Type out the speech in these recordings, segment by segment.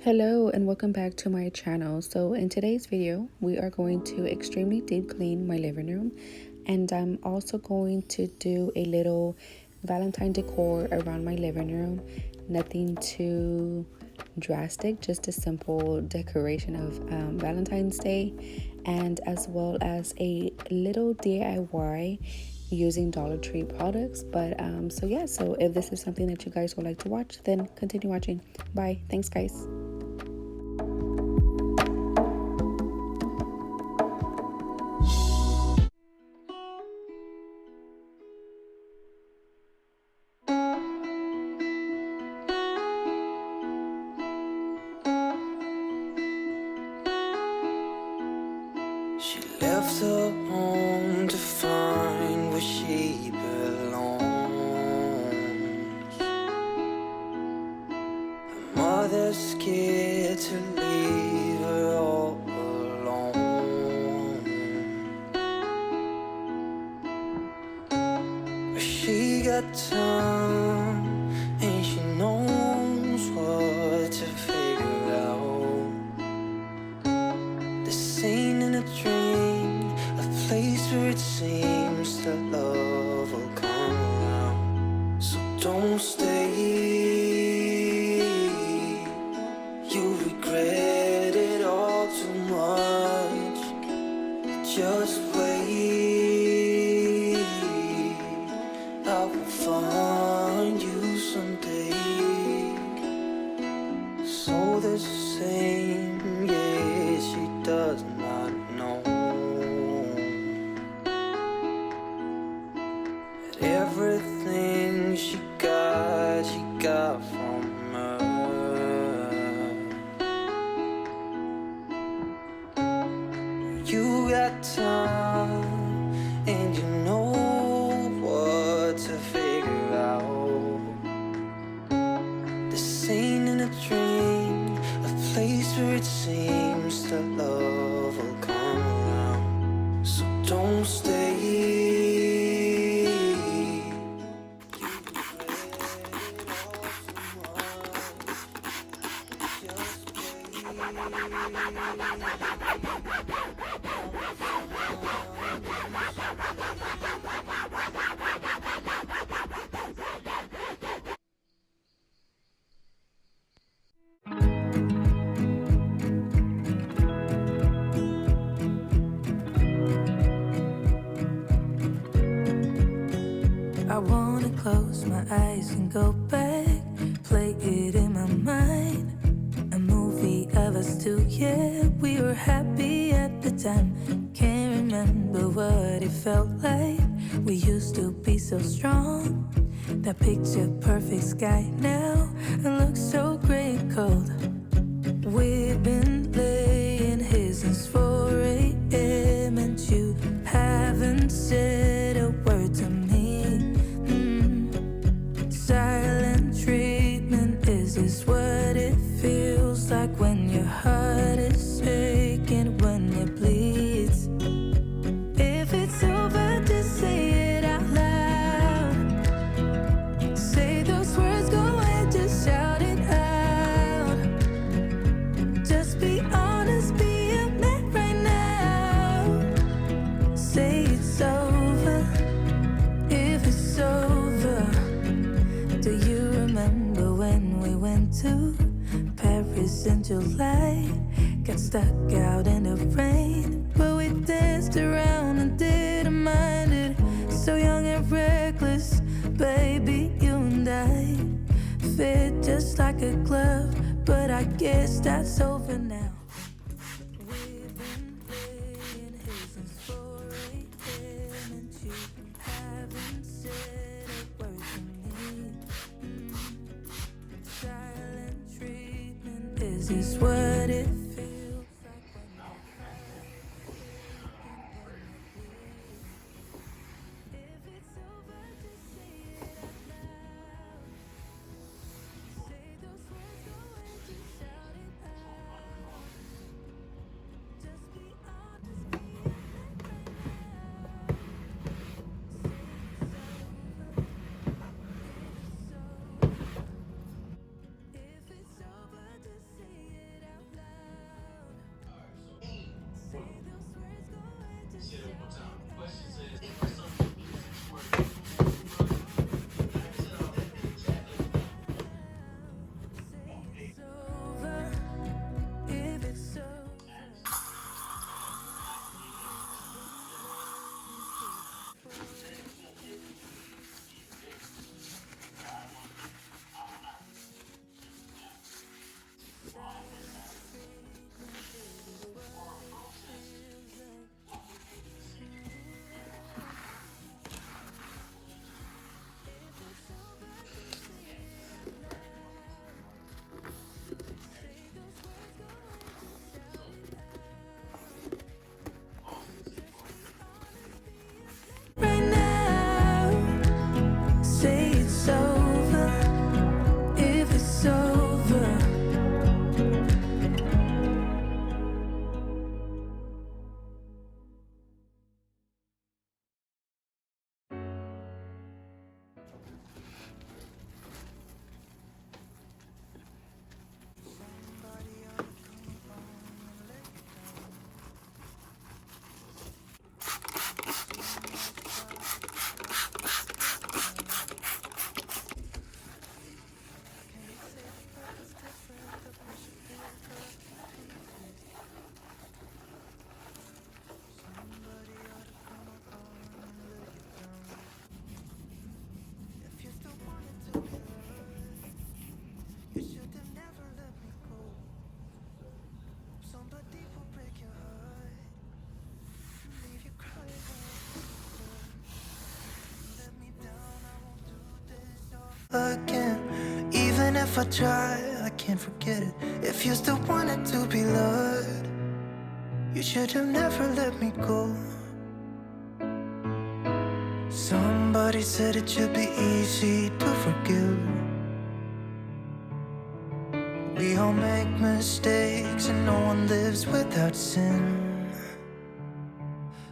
Hello and welcome back to my channel. So in today's video we are going to extremely deep clean my living room, and I'm also going to do a little Valentine decor around my living room. Nothing too drastic, just a simple decoration of Valentine's Day, and as well as a little DIY using Dollar Tree products. But so if this is something that you guys would like to watch, then continue watching. Bye. Thanks guys. She left her home to find where she belongs. Her mother's scared to leave her all alone, but she got time and she knows what to figure out. This ain't in a dream, a place where it seems that love will come around. So don't stay, you'll regret it all too much. Just wait, I will find you someday. So the same, yeah, she does not know that everything she got from her. You got time and you know what to figure out. This ain't in a dream, a place where it seems that love will come around. So don't stay. I wanna close my eyes and go back, play it in my mind. A movie of us two, yeah, we were happy at the time. Can't remember what it felt like. We used to be so strong. That picture perfect sky now, it looks so gray and cold. We've been laying here since 4 a.m. and you haven't said a word to me. Silent treatment, is this what it feels like when your heart is aching, when it bleeds? If it's over, just say it out loud. Say those words, go ahead, just shout it out. Just be honest, be a man right now. Say it's over, if it's over. Do you remember when we went to Paris in July? Got stuck out in the rain, but we danced around and didn't mind it. So young and reckless, baby, you and I fit just like a glove, but I guess that's over now. We've been playing here since 4 a.m. and you haven't said a word to me. Silent treatment, is this what it feels like when you're if it's over, just say it out loud. Say those words, go and just shout it out. Just be honest, be a man right now. Say it's over, if it's over, just say it if I try, I can't forget it. If you still wanted to be loved, you should have never let me go. Somebody said it should be easy to forgive. We all make mistakes and no one lives without sin.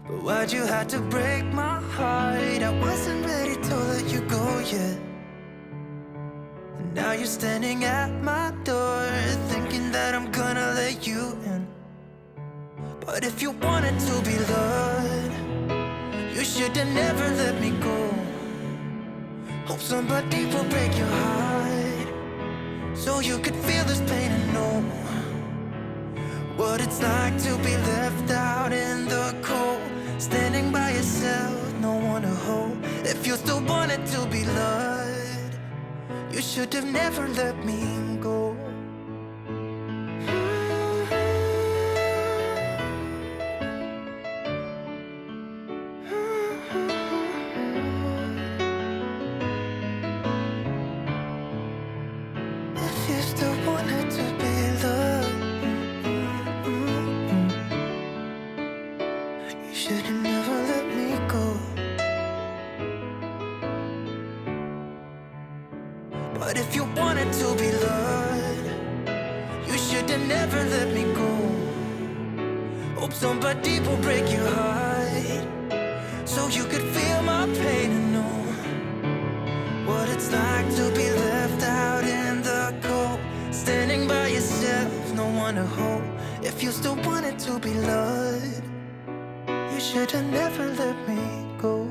But why'd you have to break my heart? I wasn't ready to let you go yet. And now you're standing at my door, thinking that I'm gonna let you in. But if you wanted to be loved, you should have never let me go. Hope somebody will break your heart, so you could feel this pain and know what it's like to be left out in the cold, standing by yourself, no one to hold. If you still wanted to be loved, you should have never let me go. If you still wanted to be loved, you should have never let me go. But if you wanted to be loved, you should have never let me go. Hope somebody will break your heart, so you could feel my pain and know what it's like to be left out in the cold, standing by yourself, no one to hold. If you still wanted to be loved, you should have never let me go.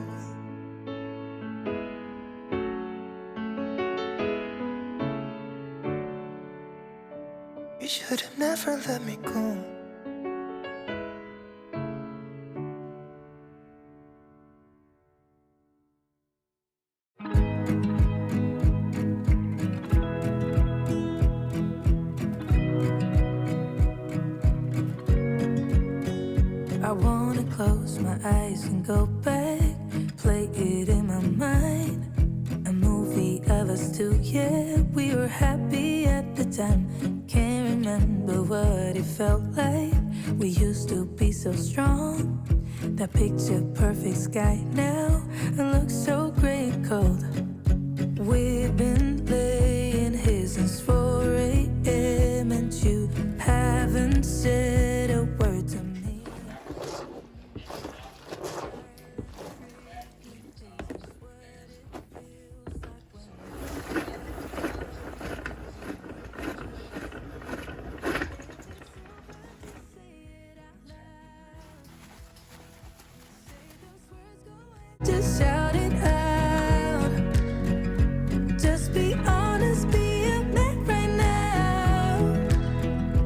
You should have never let me go. I wanna close my eyes and go back, play it in my mind. A movie of us two, yeah, we were happy at the time. Can't remember what it felt like. We used to be so strong. That picture perfect sky now, it looks so gray and cold. We've been laying here since 4 a.m. and you haven't said a word to me. Just shout it out. Just be honest, be a man right now.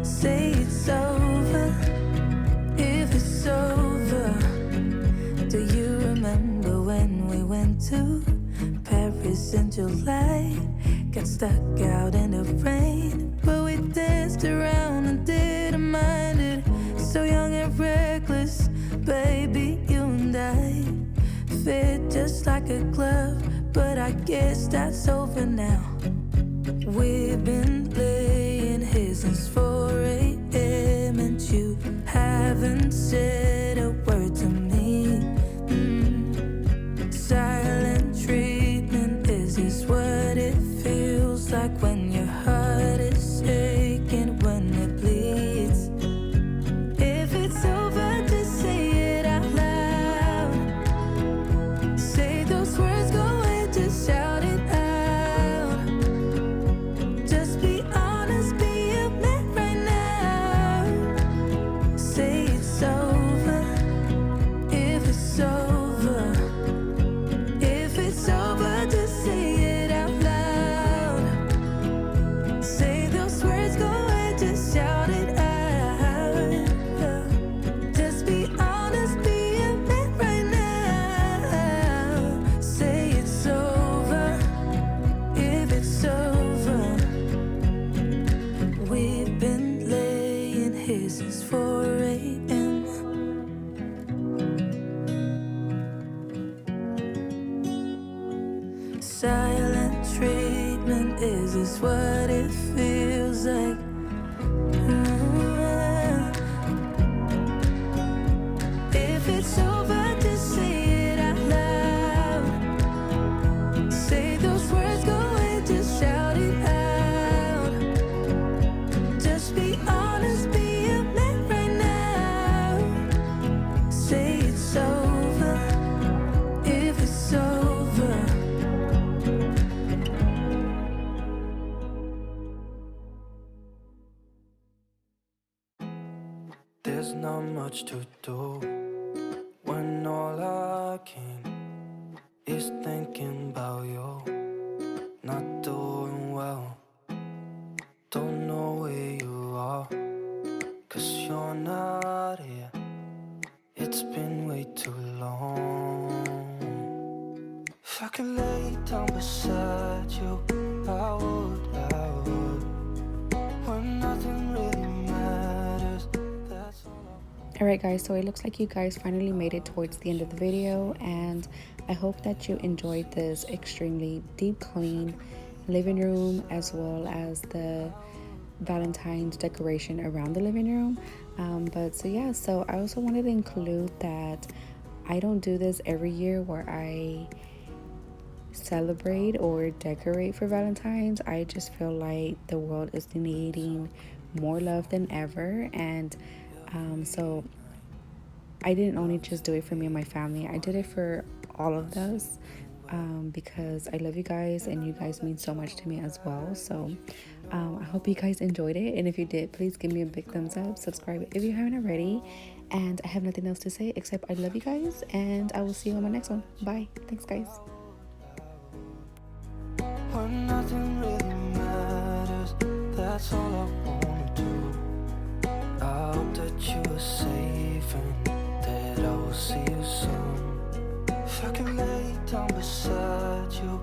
Say it's over, if it's over. Do you remember when we went to Paris in July? Got stuck out in the rain, but we danced around and didn't mind it. So young and reckless, baby, you and I fit just like a glove, but I guess that's over now. We've been laying here since 4 a.m. and you haven't said a word to me. Silent treatment, is this what it feels like when your heart is aching, when it bleeds? If it's over, just say it out loud. Say those words, go away, just shout it out. Just be honest, be a man right now. Say it's over, if it's over. If it's over, just say it out loud. Say those words, go away, just shout it out. Just be honest, be a man right now. Say it's over, if it's over. We've been laying here since 4 a.m. Silent treatment, is this what it it feels like. If it's over, just say it out loud. Say those words, go and just shout it out. Just be honest, be a man right now. Say it's over, if it's over. There's not much to do when all I can is thinking about you. Not doing well, don't know where you are, 'cause you're not here. It's been way too long. If I could lay down beside you, I would. When nothing really matters, that's all I. Alright guys, so it looks like you guys finally made it towards the end of the video, and I hope that you enjoyed this extremely deep clean living room as well as the Valentine's decoration around the living room. So I also wanted to include that I don't do this every year where I celebrate or decorate for Valentine's. I just feel like the world is needing more love than ever, and so I didn't only just do it for me and my family. I did it for all of us, because I love you guys and you guys mean so much to me as well. So I hope you guys enjoyed it, and if you did, please give me a big thumbs up, subscribe if you haven't already, and I have nothing else to say except I love you guys, and I will see you on my next one. Bye. Thanks guys. When nothing really matters, that's all I wanna do. I hope that you are safe and that I will see you soon. If I can lay down beside you,